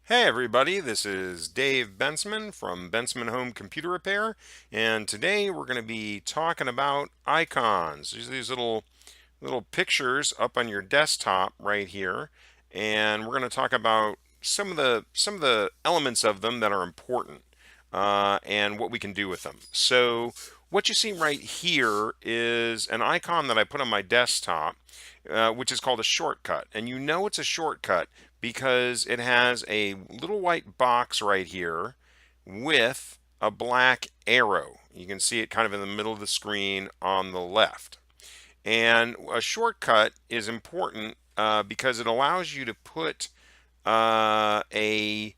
Hey everybody, this is Dave Bensman from Bensman Home Computer Repair, and today we're going to be talking about icons. These little pictures up on your desktop right here, and we're going to talk about some of the elements of them that are important, and what we can do with them. So what you see right here is an icon that I put on my desktop, which is called a shortcut. And you know it's a shortcut because it has a little white box right here with a black arrow. You can see it kind of in the middle of the screen on the left. And a shortcut is important because it allows you to put a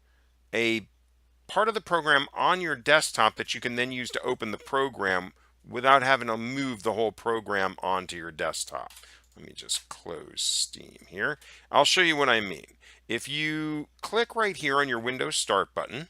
part of the program on your desktop that you can then use to open the program without having to move the whole program onto your desktop. Let me just close Steam here. I'll show you what I mean. If you click right here on your Windows Start button,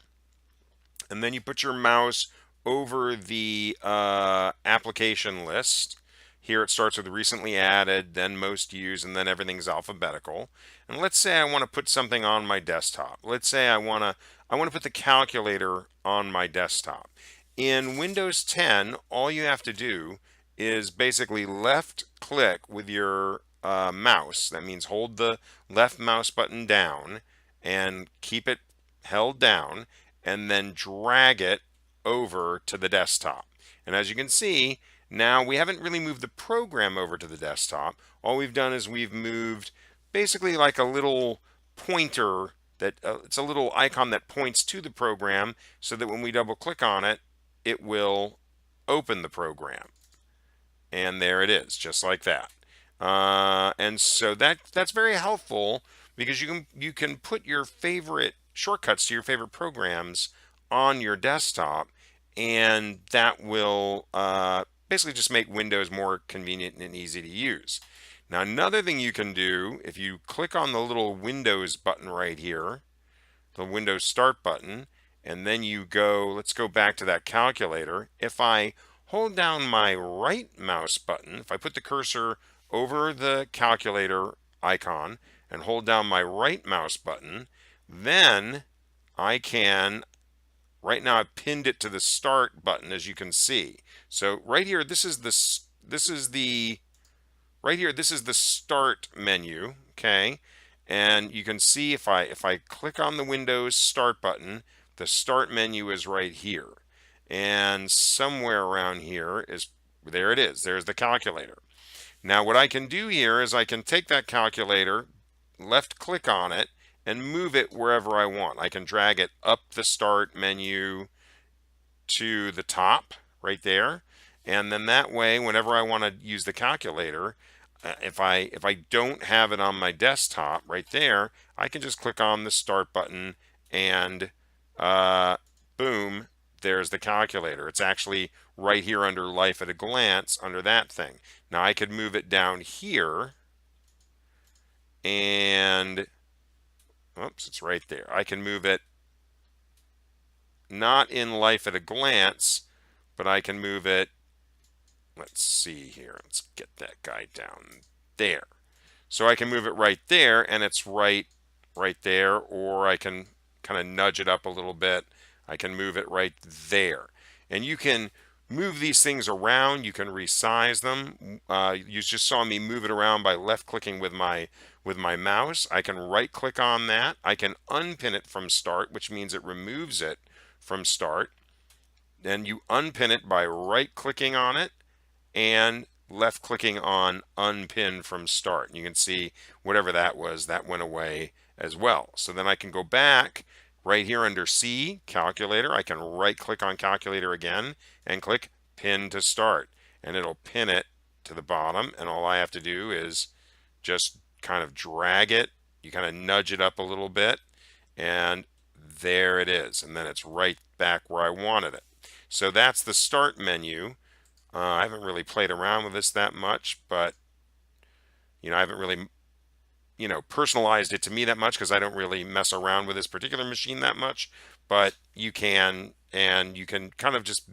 and then you put your mouse over the application list. Here it starts with recently added, then most used, and then everything's alphabetical. And let's say I want to put something on my desktop. Let's say I want to put the calculator on my desktop. In Windows 10, all you have to do is basically left click with your mouse. That means hold the left mouse button down and keep it held down, and then drag it over to the desktop. And as you can see, now we haven't really moved the program over to the desktop. All we've done is we've moved basically like a little pointer that it's a little icon that points to the program so that when we double click on it, it will open the program. And there it is, just like that. And so that's very helpful because you can put your favorite shortcuts to your favorite programs on your desktop, and that will basically just make Windows more convenient and easy to use. Now, another thing you can do, if you click on the little Windows button right here, the Windows Start button, and then you go, let's go back to that calculator. If I hold down my right mouse button, if I put the cursor over the calculator icon and hold down my right mouse button, then I can, right now I've pinned it to the start button, as you can see. So right here, this is the right here, this is the start menu, okay? And you can see if I click on the Windows Start button, the start menu is right here. And somewhere around here is, there it is, there's the calculator. Now what I can do here is I can take that calculator, left click on it, and move it wherever I want. I can drag it up the start menu to the top right there, and then that way whenever I want to use the calculator, if I don't have it on my desktop right there, I can just click on the start button and boom, there's the calculator. It's actually right here under Life at a Glance under that thing. Now I could move it down here and oops, it's right there. I can move it not in Life at a Glance, but I can move it, let's see here, let's get that guy down there. So I can move it right there, and it's right there, or I can kind of nudge it up a little bit. I can move it right there. And you can move these things around. You can resize them. You just saw me move it around by left clicking with my mouse. I can right click on that. I can unpin it from start, which means it removes it from start. Then you unpin it by right clicking on it and left clicking on unpin from start. And you can see whatever that was, that went away as well. So then I can go back right here under C, calculator. I can right click on calculator again and click pin to start, and it'll pin it to the bottom, and all I have to do is just kind of drag it. You kind of nudge it up a little bit, and there it is, and then it's right back where I wanted it. So that's the start menu. I haven't really played around with this that much, but I haven't really personalized it to me that much because I don't really mess around with this particular machine that much. But you can, and you can kind of just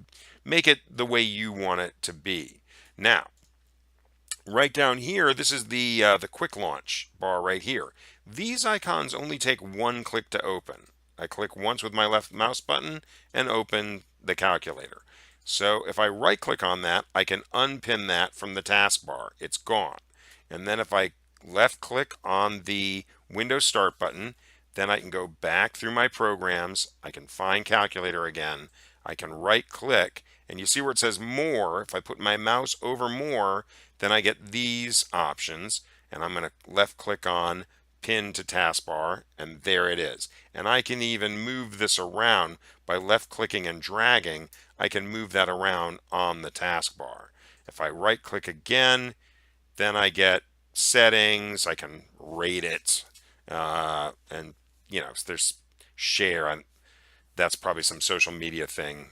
make it the way you want it to be. Now, right down here, this is the quick launch bar right here. These icons only take one click to open. I click once with my left mouse button and open the calculator. So if I right click on that, I can unpin that from the taskbar. It's gone. And then if I left click on the Windows Start button, then I can go back through my programs. I can find calculator again. I can right click, and you see where it says more. If I put my mouse over more, then I get these options, and I'm going to left click on pin to taskbar, and there it is. And I can even move this around by left clicking and dragging. I can move that around on the taskbar. If I right click again, then I get settings. I can rate it, and there's share. And that's probably some social media thing.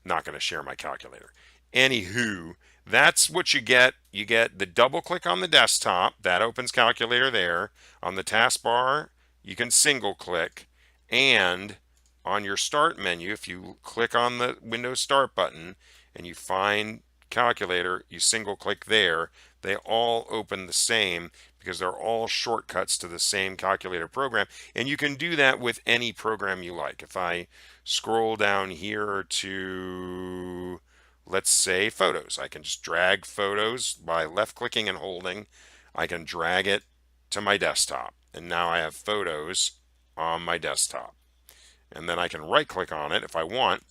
Not going to share my calculator. Anywho, that's what you get. You get the double click on the desktop. That opens calculator there. On the taskbar, you can single click. And on your start menu, if you click on the Windows Start button and you find calculator, you single click there. They all open the same because they're all shortcuts to the same calculator program. And you can do that with any program you like. If I scroll down here to, let's say, photos, I can just drag photos by left clicking and holding. I can drag it to my desktop. And now I have photos on my desktop. And then I can right click on it if I want.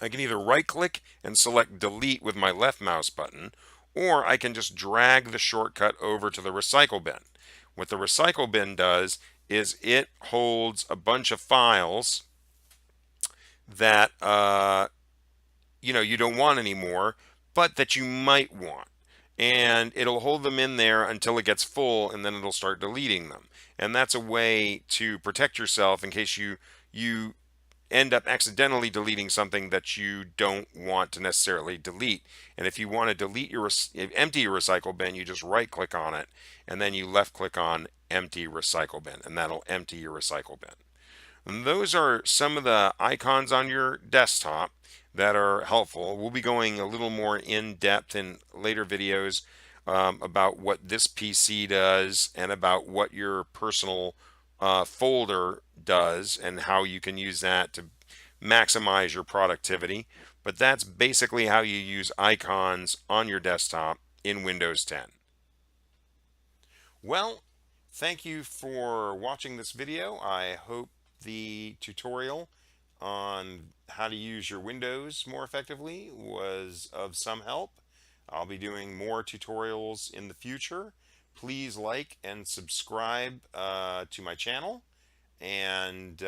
I can either right click and select delete with my left mouse button, or I can just drag the shortcut over to the recycle bin. What the recycle bin does is it holds a bunch of files that you don't want anymore, but that you might want. And it'll hold them in there until it gets full, and then it'll start deleting them. And that's a way to protect yourself in case you end up accidentally deleting something that you don't want to necessarily delete. And if you want to delete empty your recycle bin, you just right click on it and then you left click on empty recycle bin, and that'll empty your recycle bin. And those are some of the icons on your desktop that are helpful. We'll be going a little more in depth in later videos about what this PC does and about what your personal folder does and how you can use that to maximize your productivity. But that's basically how you use icons on your desktop in Windows 10. Well, thank you for watching this video. I hope the tutorial on how to use your Windows more effectively was of some help. I'll be doing more tutorials in the future. Please like and subscribe to my channel. And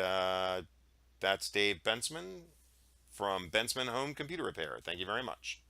that's Dave Bensman from Bensman Home Computer Repair. Thank you very much.